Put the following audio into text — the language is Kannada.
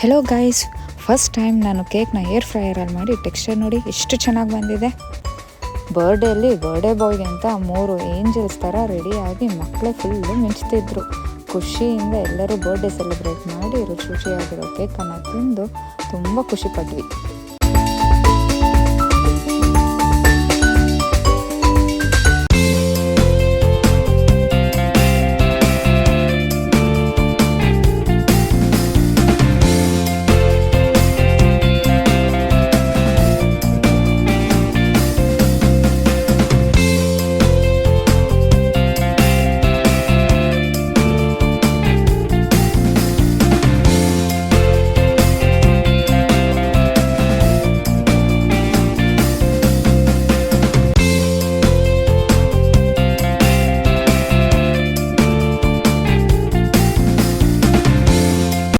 ಹೆಲೋ ಗೈಸ್, ಫಸ್ಟ್ ಟೈಮ್ ನಾನು ಕೇಕ್ನ ಏರ್ ಫ್ರೈಯರಲ್ಲಿ ಮಾಡಿ ಟೆಕ್ಸ್ಚರ್ ನೋಡಿ ಎಷ್ಟು ಚೆನ್ನಾಗಿ ಬಂದಿದೆ. ಬರ್ಡೇ ಬಾಯ್ಗೆ ಅಂತ 3 ಏಂಜಲ್ಸ್ ಥರ ರೆಡಿಯಾಗಿ ಮಕ್ಕಳೇ ಫುಲ್ಲು ಮಿಂಚ್ತಿದ್ರು. ಖುಷಿಯಿಂದ ಎಲ್ಲರೂ ಬರ್ಡೇ ಸೆಲೆಬ್ರೇಟ್ ಮಾಡಿ ರುಚಿಯಾಗಿರೋ ಕೇಕನ್ನು ತಿಂದು ತುಂಬ ಖುಷಿ ಪಟ್ವಿ.